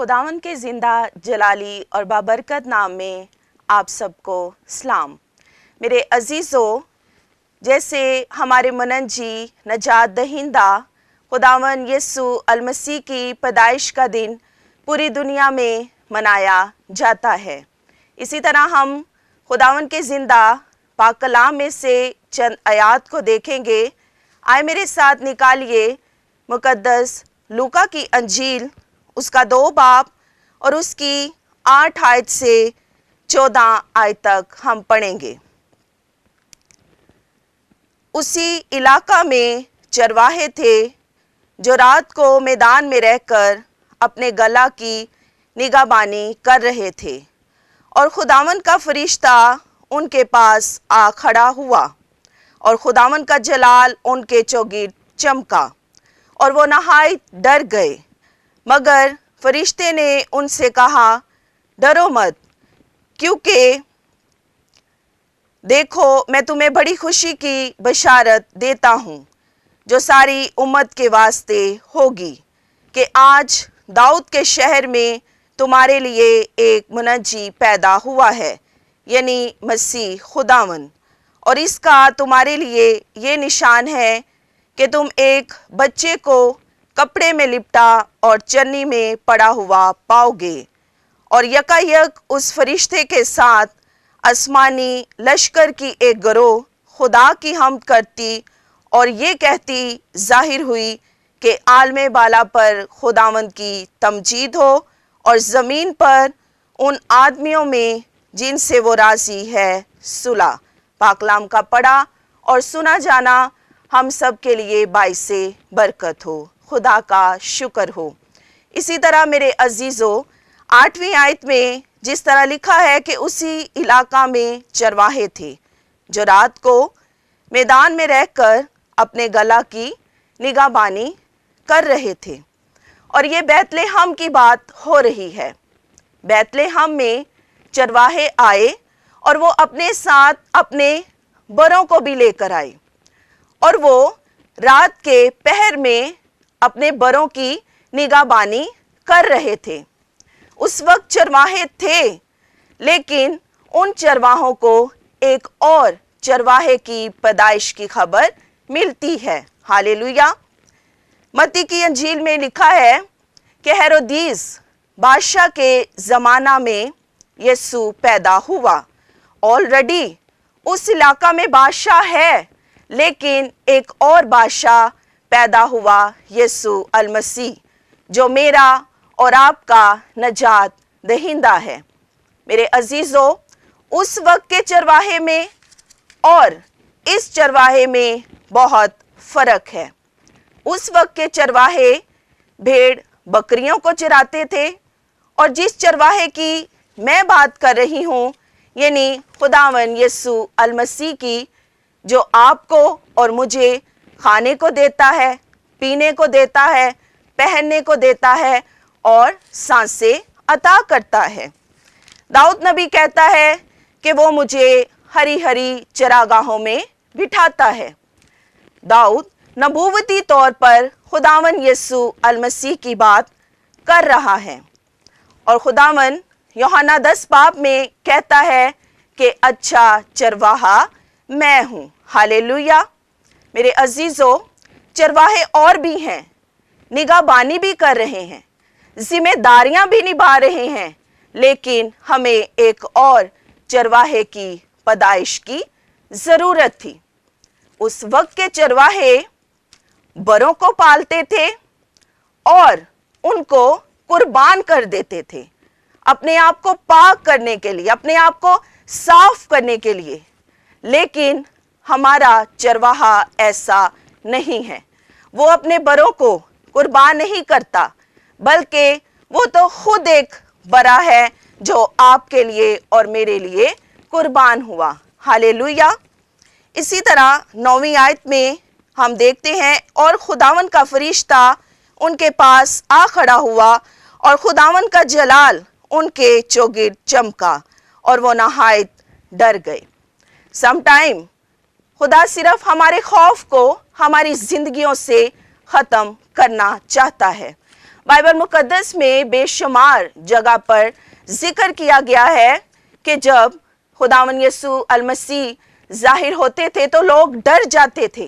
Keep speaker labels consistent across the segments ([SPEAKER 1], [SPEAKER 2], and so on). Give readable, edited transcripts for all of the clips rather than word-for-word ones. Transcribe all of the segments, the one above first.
[SPEAKER 1] खुदावन के ज़िंदा जलाली और बाबरकत नाम में आप सबको सलाम। मेरे अजीज़ों, जैसे हमारे मनंजी नजात दहिंदा खुदावन यीशु अलमसीह की पैदाइश का दिन पूरी दुनिया में मनाया जाता है, इसी तरह हम खुदावन के ज़िंदा पाक कलाम में से चंद आयात को देखेंगे। आए मेरे साथ निकालिए मुकद्दस लूका की अंजील, उसका 2 बाब और उसकी 8 आयत से 14 आयत तक हम पढ़ेंगे। उसी इलाका में चरवाहे थे जो रात को मैदान में रहकर अपने गला की निगाहबानी कर रहे थे, और खुदावन का फरिश्ता उनके पास आ खड़ा हुआ और खुदावन का जलाल उनके चौगिर्द चमका और वो नहायत डर गए। मगर फरिश्ते ने उनसे कहा, डरो मत, क्योंकि देखो मैं तुम्हें बड़ी खुशी की बशारत देता हूँ जो सारी उम्मत के वास्ते होगी, कि आज दाऊद के शहर में तुम्हारे लिए एक मुनज्जी पैदा हुआ है, यानी मसीह खुदावन। और इसका तुम्हारे लिए ये निशान है कि तुम एक बच्चे को कपड़े में लिपटा और चन्नी में पड़ा हुआ पाओगे। और यकायक उस फरिश्ते के साथ आसमानी लश्कर की एक गिरोह खुदा की हमद करती और ये कहती जाहिर हुई कि आलमे बाला पर खुदावंद की तमजीद हो और ज़मीन पर उन आदमियों में जिनसे वो राज़ी है सुलह। पाकलाम का पढ़ा और सुना जाना हम सब के लिए बाइसे बरकत हो। खुदा का शुक्र हो। इसी तरह मेरे अजीज़ों, 8वीं आयत में जिस तरह लिखा है कि उसी इलाका में चरवाहे थे जो रात को मैदान में रहकर अपने गला की निगाहबानी कर रहे थे। और ये बैतलहम की बात हो रही है। बैतलहम में चरवाहे आए और वो अपने साथ अपने बरों को भी लेकर आए, और वो रात के पहर में अपने बरों की निगाहबानी कर रहे थे। उस वक्त चरवाहे थे, लेकिन उन चरवाहों को एक और चरवाहे की पैदाइश की खबर मिलती है। हालेलुया। मत्ती की अंजील में लिखा है कि हेरोदीस बादशाह के ज़माना में यीशु पैदा हुआ। ऑलरेडी उस इलाका में बादशाह है, लेकिन एक और बादशाह पैदा हुआ, यीशु अलमसीह, जो मेरा और आपका नजात दहिंदा है। मेरे अजीज़ों, उस वक्त के चरवाहे में और इस चरवाहे में बहुत फ़र्क है। उस वक्त के चरवाहे भेड़ बकरियों को चराते थे, और जिस चरवाहे की मैं बात कर रही हूँ, यानी खुदावन यीशु अलमसीह की, जो आपको और मुझे खाने को देता है, पीने को देता है, पहनने को देता है और सांसें अता करता है। दाऊद नबी कहता है कि वो मुझे हरी हरी चरागाहों में बिठाता है। दाऊद नबूवती तौर पर खुदावन यीशु अलमसीह की बात कर रहा है, और खुदावन यूहन्ना 10 बाब में कहता है कि अच्छा चरवाहा मैं हूँ। हालेलुया। मेरे अजीज़ों, चरवाहे और भी हैं, निगाहबानी भी कर रहे हैं, जिम्मेदारियां भी निभा रहे हैं, लेकिन हमें एक और चरवाहे की पैदाइश की ज़रूरत थी। उस वक्त के चरवाहे बरों को पालते थे और उनको कुर्बान कर देते थे, अपने आप को पाक करने के लिए, अपने आप को साफ करने के लिए। लेकिन हमारा चरवाहा ऐसा नहीं है। वो अपने बरों को कुर्बान नहीं करता, बल्कि वो तो खुद एक बरा है जो आपके लिए और मेरे लिए कुर्बान हुआ। हालेलुया। इसी तरह 9वीं आयत में हम देखते हैं, और खुदावन का फरिश्ता उनके पास आ खड़ा हुआ और खुदावन का जलाल उनके चौगिर्द चमका और वो नहायत डर गए। समटाइम खुदा सिर्फ हमारे खौफ को हमारी जिंदगियों से ख़त्म करना चाहता है, बाइबल मुकद्दस में बेशुमार जगह पर जिक्र किया गया है कि जब खुदावन यसू अल मसीह जाहिर होते थे तो लोग डर जाते थे,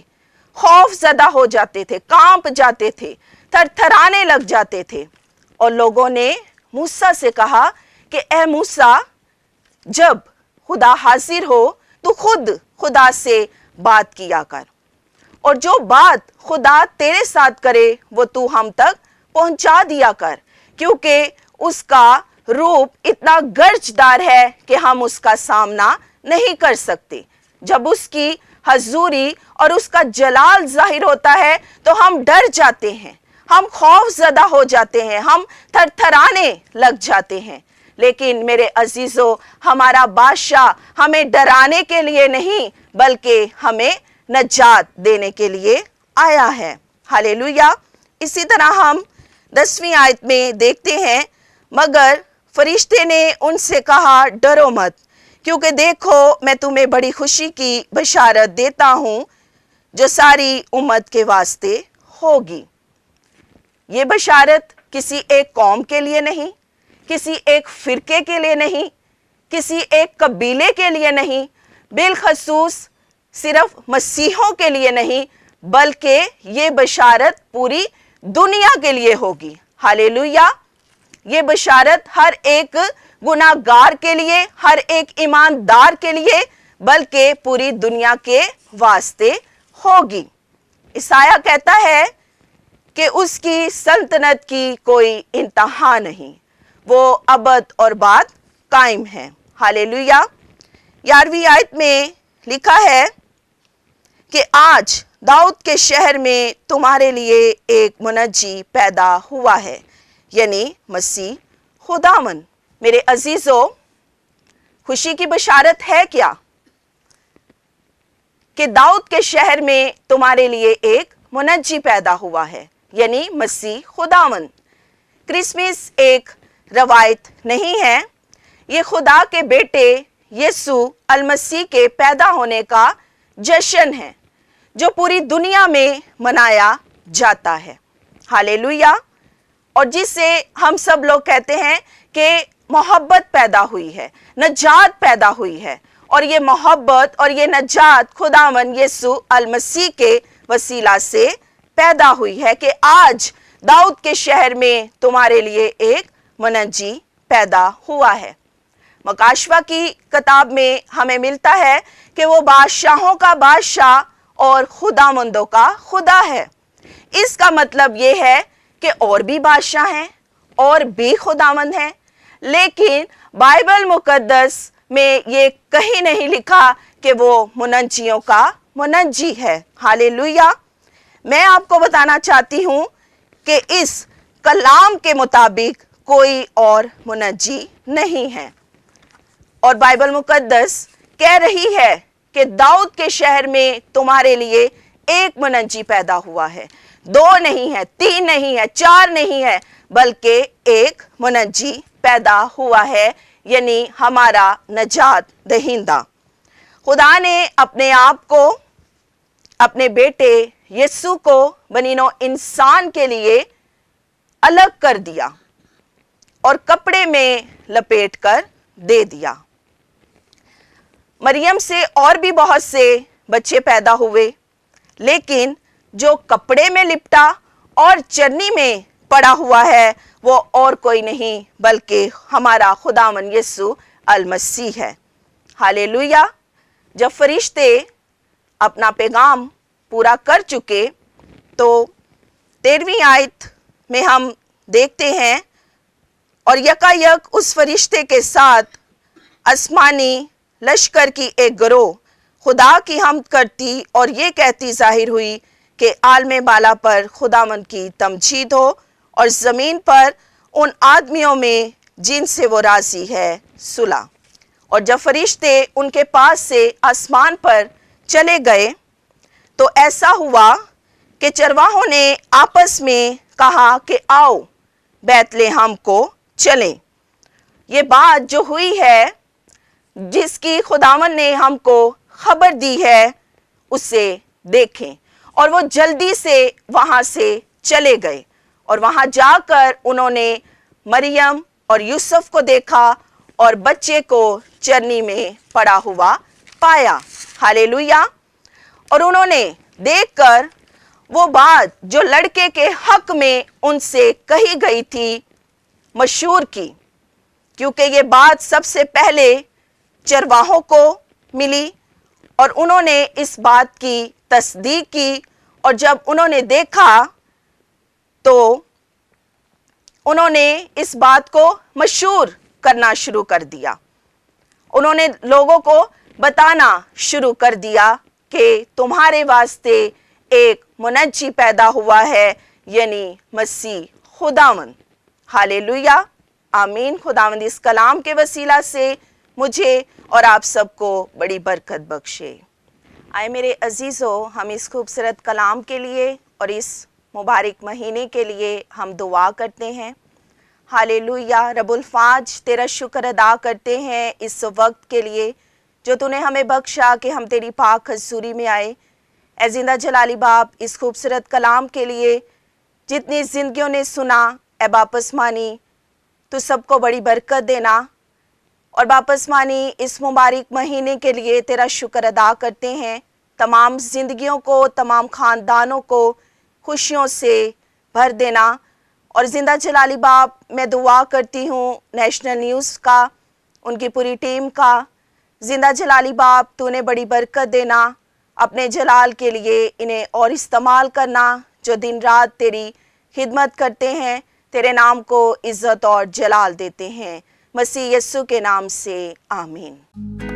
[SPEAKER 1] खौफ ज़दा हो जाते थे, कांप जाते थे, थरथराने लग जाते थे। और लोगों ने मूसा से कहा कि ए मूसा, जब खुदा हाजिर हो तो खुद खुदा से बात किया कर, और जो बात खुदा तेरे साथ करे वो तू हम तक पहुंचा दिया कर, क्योंकि उसका रूप इतना गर्जदार है कि हम उसका सामना नहीं कर सकते। जब उसकी हजूरी और उसका जलाल जाहिर होता है तो हम डर जाते हैं, हम खौफ ज़दा हो जाते हैं, हम थरथराने लग जाते हैं। लेकिन मेरे अजीजों, हमारा बादशाह हमें डराने के लिए नहीं बल्कि हमें नजात देने के लिए आया है। हालेलुया। इसी तरह हम 10वीं आयत में देखते हैं, मगर फरिश्ते ने उनसे कहा, डरो मत, क्योंकि देखो मैं तुम्हें बड़ी खुशी की बशारत देता हूँ जो सारी उम्मत के वास्ते होगी। ये बशारत किसी एक कौम के लिए नहीं, किसी एक फिरके के लिए नहीं, किसी एक कबीले के लिए नहीं, बिलखसूस सिर्फ मसीहों के लिए नहीं, बल्कि ये बशारत पूरी दुनिया के लिए होगी। हालेलुया। ये बशारत हर एक गुनाहगार के लिए, हर एक ईमानदार के लिए, बल्कि पूरी दुनिया के वास्ते होगी। ईसाया कहता है कि उसकी सल्तनत की कोई इंतहा नहीं, वो अबद और बाद कायम है। हालेलुया। 11वीं आयत में लिखा है कि आज दाऊद के शहर में तुम्हारे लिए एक मुनज्जी पैदा हुआ है, यानी मसीह खुदावन। मेरे अजीजों, खुशी की बशारत है क्या कि दाऊद के शहर में तुम्हारे लिए एक मुनज्जी पैदा हुआ है, यानी मसीह खुदावन। क्रिसमस एक रवायत नहीं है, ये खुदा के बेटे यसू अल मसीह के पैदा होने का जश्न है जो पूरी दुनिया में मनाया जाता है। हालेलुया। और जिसे हम सब लोग कहते हैं कि मोहब्बत पैदा हुई है, नजात पैदा हुई है, और ये मोहब्बत और ये नजात खुदावन यसू अल मसीह के वसीला से पैदा हुई है कि आज दाऊद के शहर में तुम्हारे लिए एक मुनज्जी पैदा हुआ है। मकाशवा की किताब में हमें मिलता है कि वो बादशाहों का बादशाह और खुदामंदों का खुदा है। इसका मतलब ये है कि और भी बादशाह हैं और भी खुदामंद हैं, लेकिन बाइबल मुकद्दस में ये कहीं नहीं लिखा कि वो मुनज्जियों का मुनज्जी है। हालेलुया। मैं आपको बताना चाहती हूँ कि इस कलाम के मुताबिक कोई और मुनज्जी नहीं है, और बाइबल मुकद्दस कह रही है कि दाऊद के शहर में तुम्हारे लिए एक मुनज्जी पैदा हुआ है। 2 नहीं है, 3 नहीं है, 4 नहीं है, बल्कि एक मुनज्जी पैदा हुआ है, यानी हमारा नजात दहिंदा। खुदा ने अपने आप को, अपने बेटे यीशु को बनीनो इंसान के लिए अलग कर दिया और कपड़े में लपेट कर दे दिया। मरियम से और भी बहुत से बच्चे पैदा हुए, लेकिन जो कपड़े में लिपटा और चरनी में पड़ा हुआ है वो और कोई नहीं बल्कि हमारा खुदावन यीशु अल मसीह है। हालेलुया। जब फरिश्ते अपना पैगाम पूरा कर चुके तो 13वीं आयत में हम देखते हैं, और यकायक उस फरिश्ते के साथ आसमानी लश्कर की एक गिरोह खुदा की हमद करती और ये कहती जाहिर हुई कि आलमे बाला पर खुदावंद की तमजीद हो और ज़मीन पर उन आदमियों में जिनसे वो राज़ी है सुलह। और जब फरिश्ते उनके पास से आसमान पर चले गए तो ऐसा हुआ कि चरवाहों ने आपस में कहा कि आओ बैतलहम को चलें। ये बात जो हुई है, जिसकी खुदावन ने हमको खबर दी है, उसे देखें। और वो जल्दी से वहाँ से चले गए اور وہاں جا کر انہوں نے مریم اور یوسف کو دیکھا اور بچے کو چرنی میں پڑا ہوا پایا۔ ہالےلویا۔ اور انہوں نے دیکھ کر وہ بات جو لڑکے کے حق میں ان سے کہی گئی تھی مشہور کی، کیونکہ یہ بات سب سے پہلے چرواہوں کو ملی اور انہوں نے اس بات کی تصدیق کی، اور جب انہوں نے دیکھا تو انہوں نے اس بات کو مشہور کرنا شروع کر دیا۔ انہوں نے لوگوں کو بتانا شروع کر دیا کہ تمہارے واسطے ایک منجی پیدا ہوا ہے، یعنی مسیح خداوند۔ ہالےلویا، آمین۔ خداوند اس کلام کے وسیلہ سے مجھے اور آپ سب کو بڑی برکت بخشے۔ آئے میرے عزیزو، ہم اس خوبصورت کلام کے لیے اور اس مبارک مہینے کے لیے ہم دعا کرتے ہیں۔ ہالےلویا، رب الفاج تیرا شکر ادا کرتے ہیں اس وقت کے لیے جو تو نے ہمیں بخشا کہ ہم تیری پاک حضوری میں آئے۔ اے زندہ جلالی باپ، اس خوبصورت کلام کے لیے جتنی زندگیوں نے سنا، اے باپس مانی تو سب کو بڑی برکت دینا، اور باپس مانی اس مبارک مہینے کے لیے تیرا شکر ادا کرتے ہیں۔ تمام زندگیوں کو، تمام خاندانوں کو خوشیوں سے بھر دینا، اور زندہ جلالی باپ میں دعا کرتی ہوں نیشنل نیوز کا، ان کی پوری ٹیم کا۔ زندہ جلالی باپ تو نے بڑی برکت دینا، اپنے جلال کے لیے انہیں اور استعمال کرنا، جو دن رات تیری خدمت کرتے ہیں، تیرے نام کو عزت اور جلال دیتے ہیں، مسیح یسوع کے نام سے آمین۔